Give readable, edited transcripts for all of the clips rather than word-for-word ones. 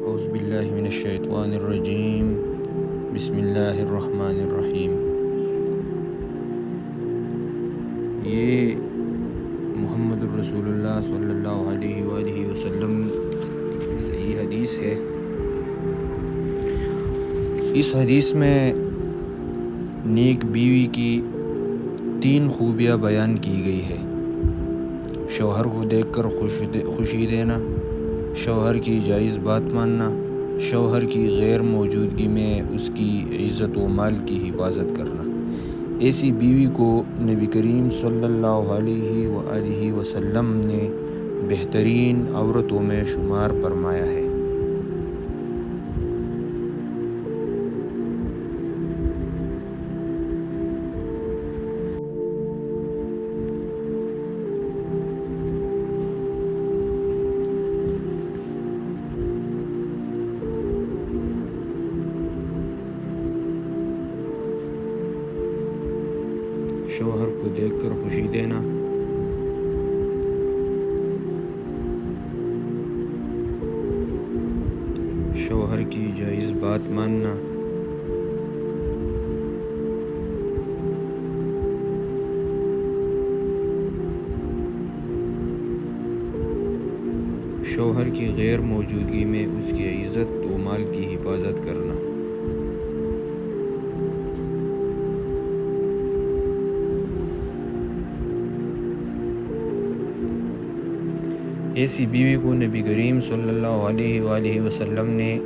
اعوذ باللہ من الشیطان الرجیم بسم اللہ الرحمن الرحیم۔ یہ محمد الرسول اللہ صلی اللہ علیہ وآلہ وسلم صحیح حدیث ہے۔ اس حدیث میں نیک بیوی کی 3 خوبیاں بیان کی گئی ہے۔ شوہر کو دیکھ کر خوشی دینا، شوہر کی جائز بات ماننا، شوہر کی غیر موجودگی میں اس کی عزت و مال کی حفاظت کرنا۔ ایسی بیوی کو نبی کریم صلی اللہ علیہ وآلہ وسلم نے بہترین عورتوں میں شمار فرمایا ہے۔ شوہر کو دیکھ کر خوشی دینا، شوہر کی جائز بات ماننا، شوہر کی غیر موجودگی میں اس کی عزت و مال کی حفاظت کرنا۔ ایسی بیوی کو نبی کریم صلی اللہ علیہ وآلہ وسلم نے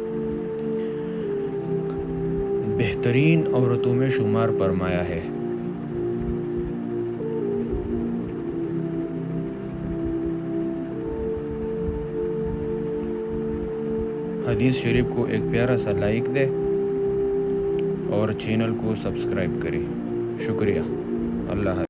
بہترین عورتوں میں شمار فرمایا ہے۔ حدیث شریف کو ایک پیارا سا لائک دے اور چینل کو سبسکرائب کرے۔ شکریہ۔ اللہ حافظ۔